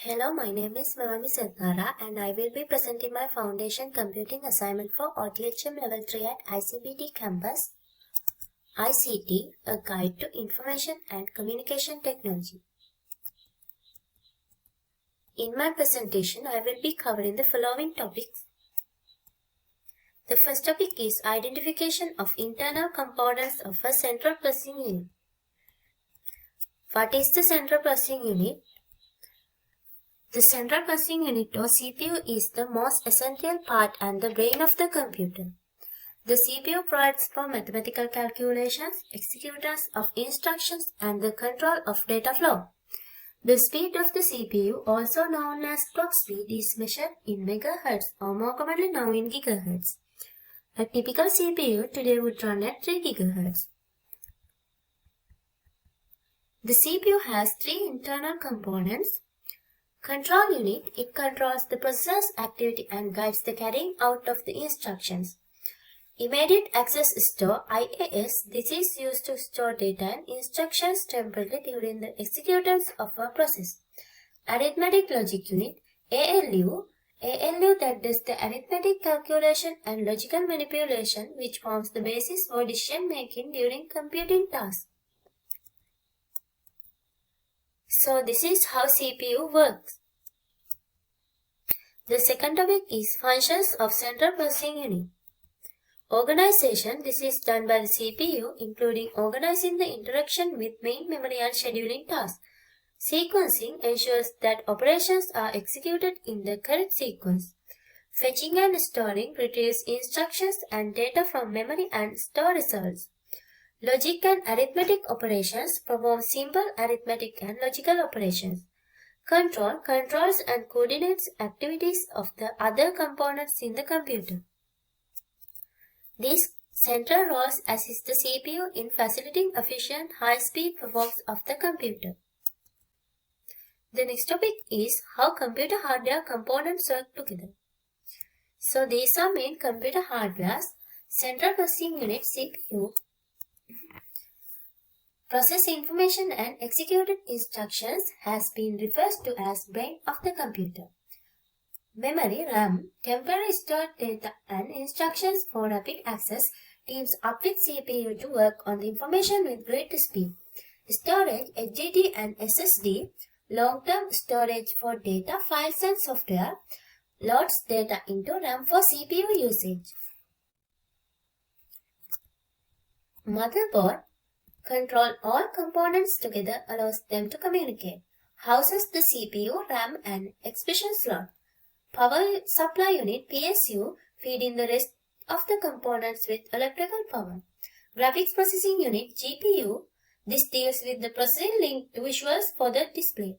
Hello, my name is Mewanmee Sethnara and I will be presenting my Foundation Computing assignment for OTHM Level 3 at ICBT Campus, ICT, a Guide to Information and Communication Technology. In my presentation, I will be covering the following topics. The first topic is identification of internal components of a central processing unit. What is the central processing unit? The central processing unit or CPU is the most essential part and the brain of the computer. The CPU provides for mathematical calculations, executions of instructions, and the control of data flow. The speed of the CPU, also known as clock speed, is measured in megahertz or more commonly known in gigahertz. A typical CPU today would run at 3 gigahertz. The CPU has three internal components. Control unit, it controls the processor's activity and guides the carrying out of the instructions. Immediate access store, IAS, this is used to store data and instructions temporarily during the executions of a process. Arithmetic logic unit, ALU that does the arithmetic calculation and logical manipulation which forms the basis for decision making during computing tasks. So this is how CPU works. The second topic is functions of central processing unit. Organization, this is done by the CPU, including organizing the interaction with main memory and scheduling tasks. Sequencing ensures that operations are executed in the correct sequence. Fetching and storing retrieves instructions and data from memory and store results. Logic and arithmetic operations perform simple arithmetic and logical operations. Control controls and coordinates activities of the other components in the computer. These central roles assist the CPU in facilitating efficient high-speed performance of the computer. The next topic is how computer hardware components work together. So these are main computer hardwares. Central processing unit CPU process information and executed instructions has been referred to as brain of the computer. Memory RAM temporarily stored data and instructions for rapid access teams up with CPU to work on the information with greater speed. Storage HDD and SSD long-term storage for data, files and software loads data into RAM for CPU usage. Motherboard control all components together allows them to communicate. Houses the CPU, RAM and expression slot. Power supply unit PSU feeding the rest of the components with electrical power. Graphics processing unit GPU. This deals with the processing linked to visuals for the display.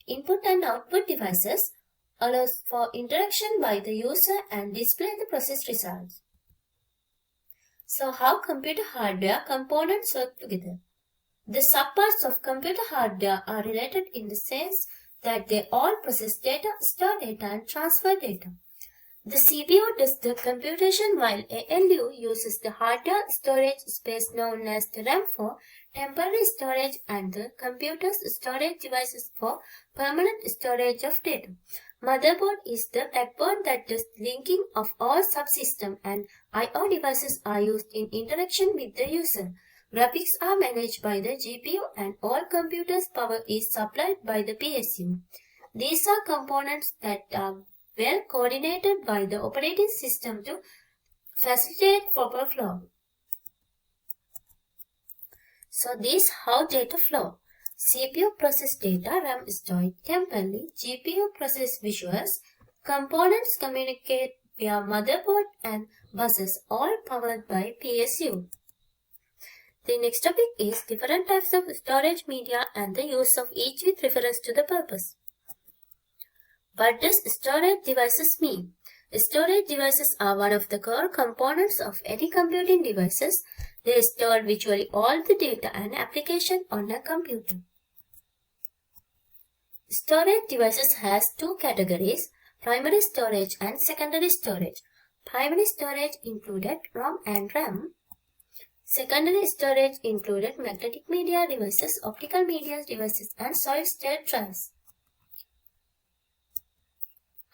Input and output devices allows for interaction by the user and display the process results. So how computer hardware components work together? The subparts of computer hardware are related in the sense that they all process data, store data and transfer data. The CPU does the computation while ALU uses the hardware storage space known as the RAM for temporary storage and the computer's storage devices for permanent storage of data. Motherboard is the backbone that does linking of all subsystems and I/O devices are used in interaction with the user. Graphics are managed by the GPU and all computers' power is supplied by the PSU. These are components that are well coordinated by the operating system to facilitate proper flow. So this is how data flow. CPU process data, RAM store it temporarily, GPU process visuals, components communicate via motherboard and buses all powered by PSU. The next topic is different types of storage media and the use of each with reference to the purpose. What does storage devices mean? Storage devices are one of the core components of any computing devices. They store virtually all the data and application on a computer. Storage devices has two categories, primary storage and secondary storage. Primary storage included ROM and RAM. Secondary storage included magnetic media devices, optical media devices and solid-state drives.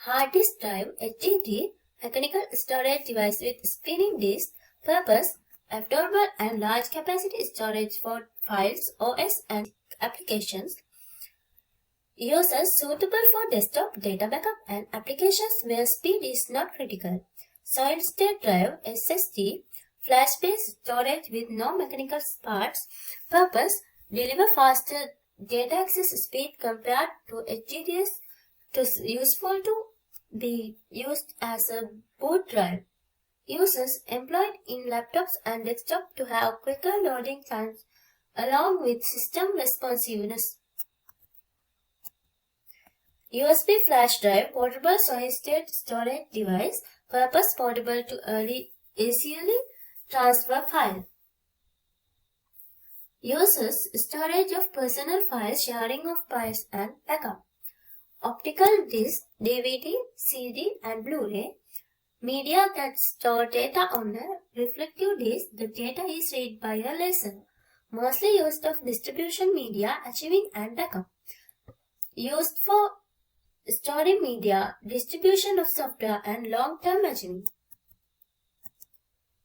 Hard disk drive (HDD), mechanical storage device with spinning disk, purpose, affordable and large capacity storage for files, OS and applications. Uses suitable for desktop data backup and applications where speed is not critical. Solid state drive (SSD), flash-based storage with no mechanical parts. Purpose, deliver faster data access speed compared to HDDs. Useful to be used as a boot drive. Uses employed in laptops and desktop to have quicker loading times along with system responsiveness. USB flash drive, portable solid-state storage device, purpose portable to easily transfer file. Uses storage of personal files, sharing of files and backup. Optical disc, DVD, CD and Blu-ray. Media that store data on a reflective disc. The data is read by a laser. Mostly used of distribution media, archiving and backup. Used for storing media, distribution of software and long-term archiving.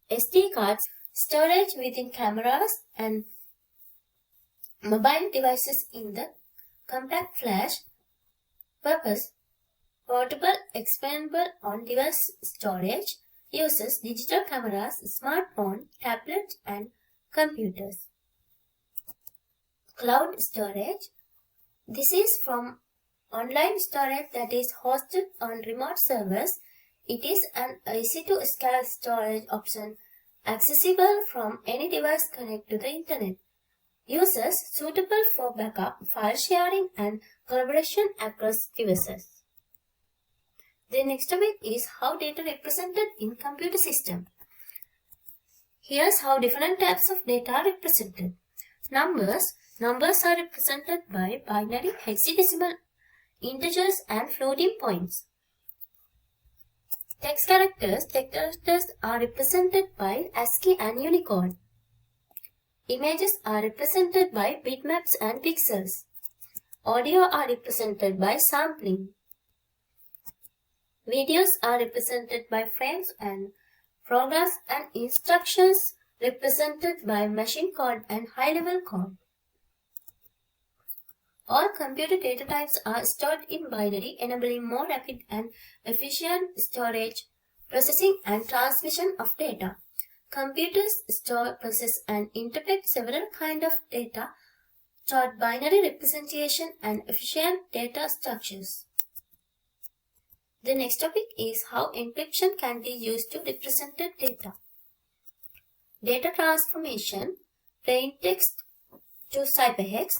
SD cards, storage within cameras and mobile devices in the compact flash. Purpose, portable, expandable on-device storage. Uses digital cameras, smartphone, tablet and computers. Cloud storage. This is from online storage that is hosted on remote servers. It is an easy-to-scale storage option accessible from any device connected to the internet. Uses suitable for backup, file sharing and collaboration across devices. The next topic is how data represented in computer system. Here's how different types of data are represented. Numbers. Numbers are represented by binary, hexadecimal, integers and floating points. Text characters. Text characters are represented by ASCII and Unicode. Images are represented by bitmaps and pixels. Audio are represented by sampling. Videos are represented by frames and programs and instructions represented by machine code and high-level code. All computer data types are stored in binary, enabling more rapid and efficient storage, processing and transmission of data. Computers store, process and interpret several kinds of data, stored binary representation and efficient data structures. The next topic is how encryption can be used to represent data. Data transformation, plain text to ciphertext.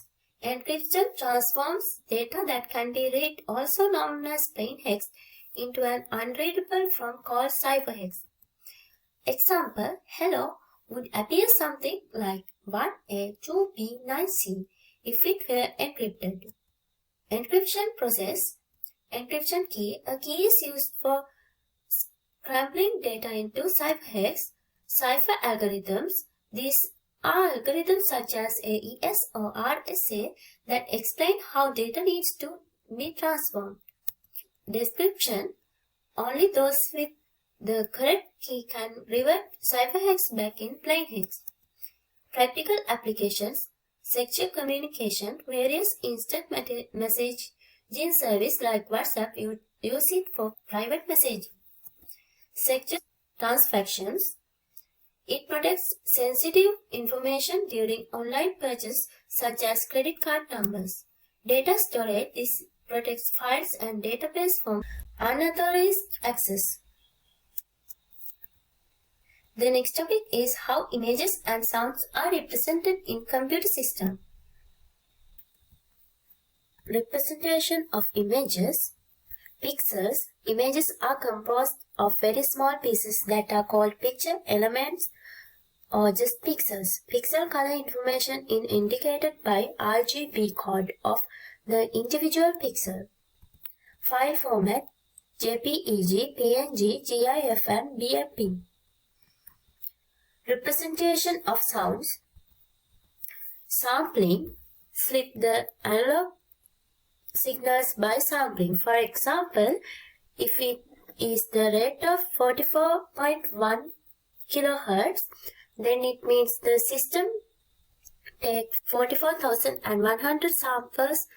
Encryption transforms data that can be read, also known as plain text, into an unreadable form called ciphertext. Example, hello would appear something like 1A, 2B, 9C if it were encrypted. Encryption process. Encryption key. A key is used for scrambling data into ciphertext. Cipher algorithms. These are algorithms such as AES or RSA that explain how data needs to be transformed. Description. Only those with the correct key can revert ciphertext back in plaintext. Practical applications. Secure communication. Various instant messaging service like WhatsApp use it for private messaging. Secure transactions. It protects sensitive information during online purchase such as credit card numbers. Data storage. This protects files and database from unauthorized access. The next topic is how images and sounds are represented in computer system. Representation of images. Pixels. Images are composed of very small pieces that are called picture elements or just pixels. Pixel color information is indicated by RGB code of the individual pixel. File format. JPEG, PNG, GIF and BMP. Representation of sounds. Sampling. Flip the analog signals by sampling. For example, If it is the rate of 44.1 kilohertz, then it means the system takes 44,100 samples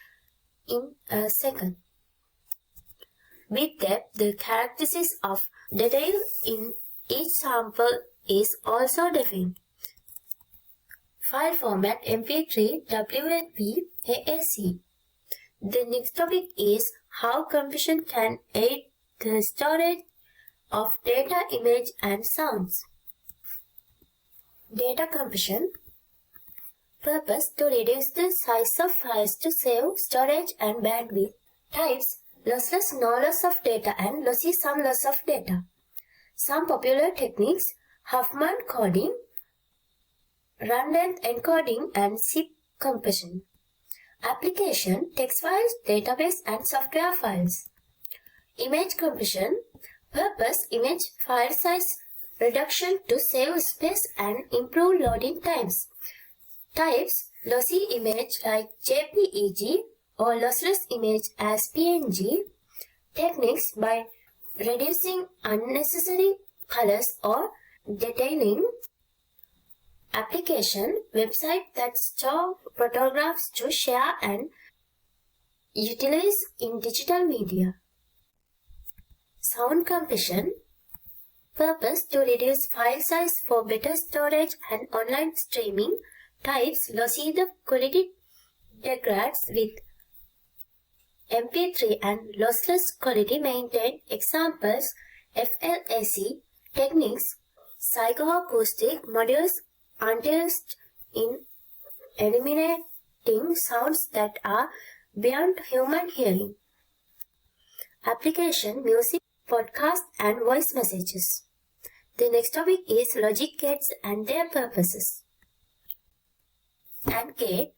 in a second. With that, the characteristics of detail in each sample is also defined. File format MP3, WAV, AAC. The next topic is how compression can aid the storage of data, image and sounds. Data compression. Purpose: to reduce the size of files to save storage and bandwidth. Types: lossless, no loss of data, and lossy, some loss of data. Some popular techniques: Huffman coding, run length encoding and zip compression. Application: text files, database and software files. Image compression. Purpose: image file size reduction to save space and improve loading times. Types: lossy image like JPEG or lossless image as PNG. Techniques: by reducing unnecessary colors or detailing. Application: website that store photographs to share and utilize in digital media. Sound compression. Purpose: to reduce file size for better storage and online streaming. Types: lossy, the quality degrades with MP3 and lossless quality maintained. Examples: FLAC. Techniques: psychoacoustic modules utilized in eliminating sounds that are beyond human hearing. Application: music, podcast and voice messages. The next topic is logic gates and their purposes. AND gate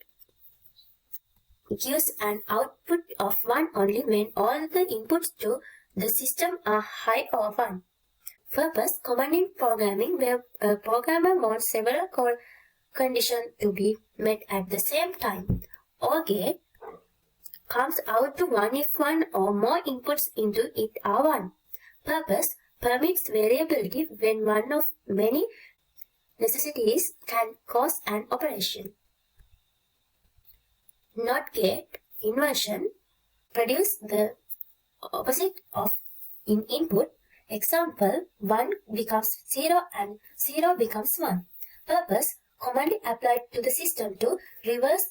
gives an output of 1 only when all the inputs to the system are high or 1. Purpose: commanding programming, where a programmer wants several conditions to be met at the same time. OR gate comes out to 1 if one or more inputs into it are 1. Purpose: permits variability when one of many necessities can cause an operation. NOT gate inversion produce the opposite of in input. Example: 1 becomes 0 and 0 becomes 1. Purpose: command applied to the system to reverse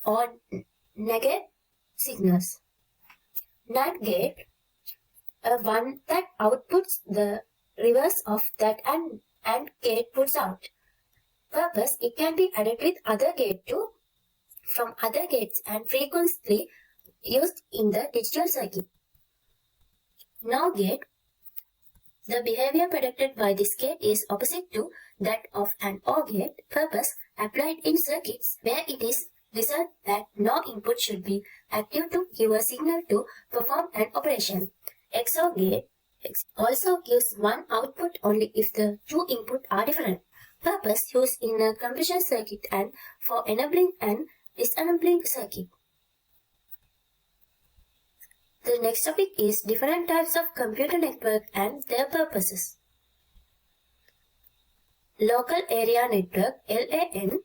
or negate signals. NAND gate, one that outputs the reverse of that and gate puts out. Purpose: it can be added with other gate too from other gates and frequently used in the digital circuit. NOR gate, the behavior predicted by this gate is opposite to that of an OR gate. Purpose: applied in circuits where it is desired that no input should be active to give a signal to perform an operation. XOR gate also gives one output only if the two inputs are different. Purpose: used in a compression circuit and for enabling and disenabling circuit. The next topic is different types of computer network and their purposes. Local Area Network, LAN.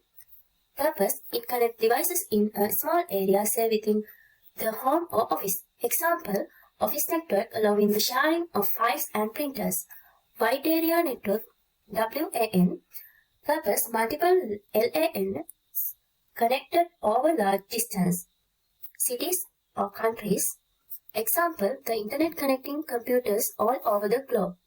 Purpose: it connects devices in a small area, say within the home or office. Example: office network allowing the sharing of files and printers. Wide Area Network, WAN. Purpose: multiple LANs connected over large distance, cities or countries. Example: the internet connecting computers all over the globe.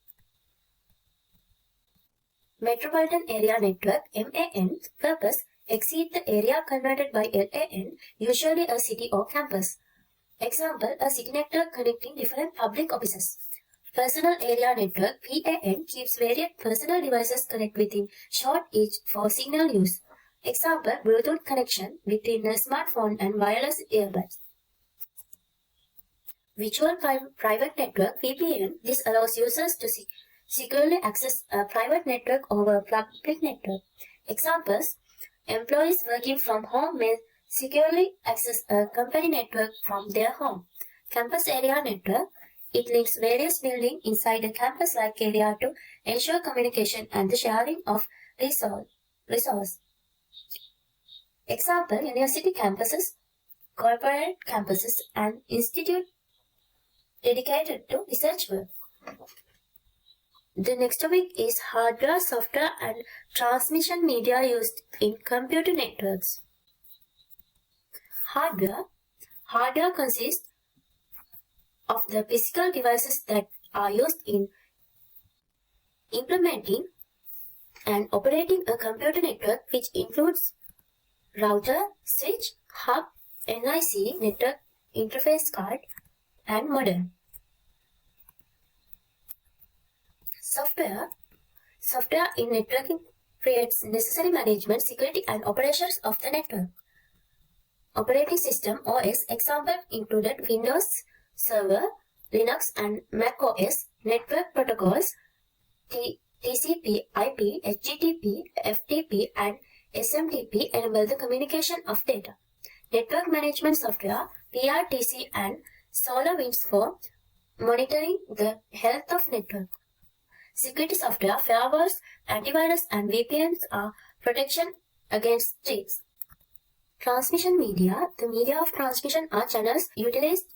Metropolitan Area Network, MAN. Purpose: exceed the area converted by LAN, usually a city or campus. Example: a city network connecting different public offices. Personal Area Network, PAN, keeps various personal devices connected within short each for signal use. Example: Bluetooth connection between a smartphone and wireless earbuds. Virtual Private Network, VPN. This allows users to securely access a private network over a public network. Examples: employees working from home may securely access a company network from their home. Campus Area Network, It links various buildings inside a campus-like area to ensure communication and the sharing of resource. Example, university campuses, corporate campuses, and institute dedicated to research work. The next topic is hardware, software, and transmission media used in computer networks. Hardware consists of the physical devices that are used in implementing and operating a computer network, which includes router, switch, hub, NIC, network interface card, and modem. Software in networking creates necessary management, security, and operations of the network. Operating system OS example included Windows Server, Linux, and Mac OS. Network protocols TCP, IP, HTTP, FTP, and SMTP enable the communication of data. Network management software PRTC and SolarWinds for monitoring the health of network. Security software, firewalls, antivirus, and VPNs are protection against cheats. Transmission media. The media of transmission are channels utilized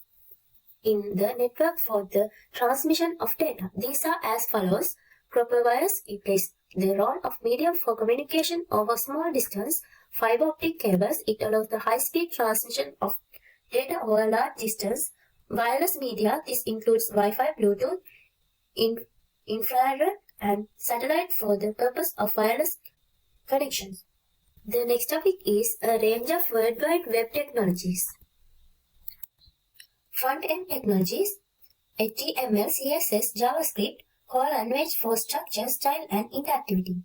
in the network for the transmission of data. These are as follows. Proper wires. It plays the role of medium for communication over small distance. Fiber optic cables. It allows the high-speed transmission of data over large distance. Wireless media. This includes Wi-Fi, Bluetooth, infrared, and satellite for the purpose of wireless connections. The next topic is a range of World Wide Web technologies. Front-end technologies, HTML, CSS, JavaScript, core language for structure, style, and interactivity.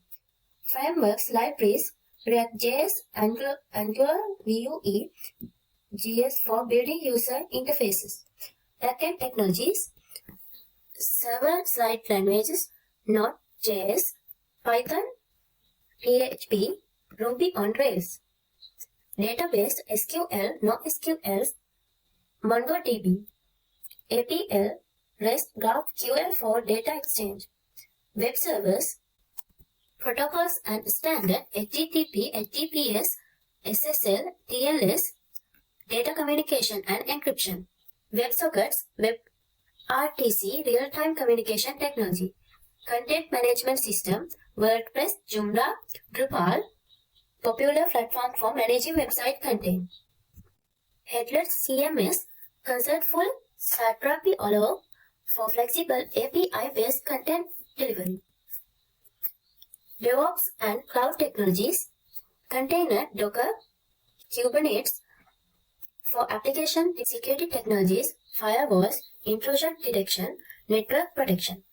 Frameworks, libraries, React.js, Angular, Vue, JS for building user interfaces. Backend technologies, server-side languages, Node.js, Python, PHP, Ruby on Rails. Database, SQL, NoSQL, MongoDB, APL, REST, GraphQL for data exchange. Web servers, protocols and standard, HTTP, HTTPS, SSL, TLS, data communication and encryption. WebSockets, WebRTC, real-time communication technology. Content management system, WordPress, Joomla, Drupal, popular platform for managing website content. Headless CMS, concertful Satrapi allow for flexible API-based content delivery. DevOps and cloud technologies, container, Docker, Kubernetes for application security technologies, firewalls, intrusion detection, network protection.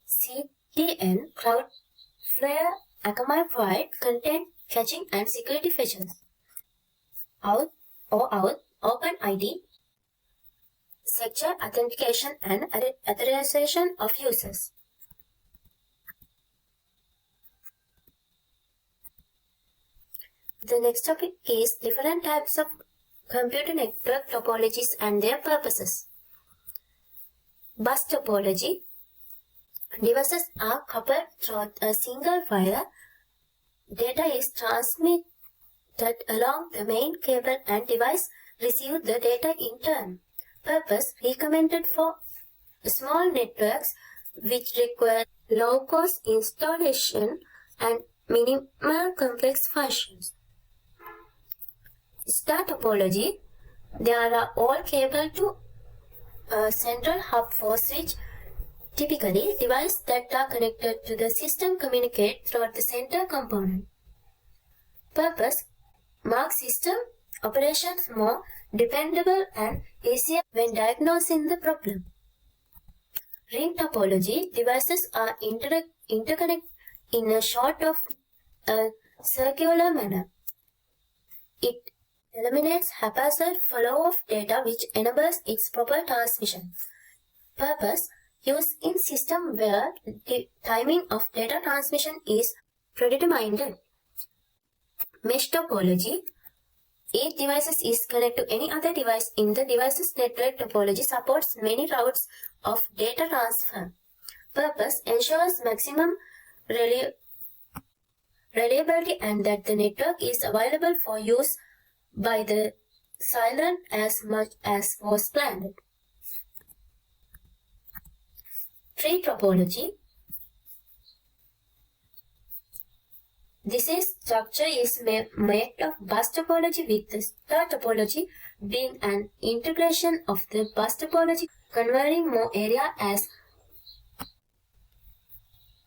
CDN, Cloudflare, Akamai provide content caching and security features. OAuth, OpenID, secure authentication and authorization of users. The next topic is different types of computer network topologies and their purposes. Bus topology. Devices are coupled through a single wire. Data is transmitted along the main cable and device receives the data in turn. Purpose recommended for small networks which require low-cost installation and minimal complex functions. Star topology. There are all cable to a central hub for switch. Typically, devices that are connected to the system communicate throughout the center component. Purpose: mark system operations more dependable and easier when diagnosing the problem. Ring topology. Devices are interconnected in a sort of a circular manner. It eliminates haphazard flow of data which enables its proper transmission. Purpose: used in system where the timing of data transmission is predetermined. Mesh topology. Each device is connected to any other device in the device's network topology supports many routes of data transfer. Purpose ensures maximum reliability and that the network is available for use by the silent as much as was planned. Tree topology. This structure is made of bus topology with the star topology being an integration of the bus topology, converting more area as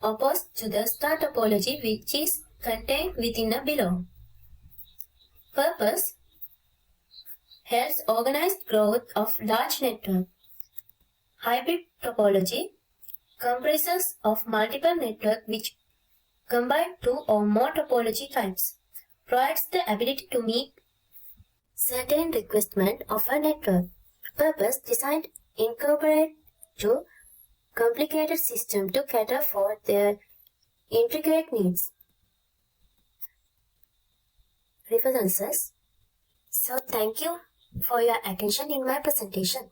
opposed to the star topology which is contained within a below. Purpose helps organized growth of large network. Hybrid topology comprises of multiple networks which combine two or more topology types, provides the ability to meet certain requirements of a network. Purpose designed incorporate to complicated system to cater for their intricate needs. References. So thank you for your attention in my presentation.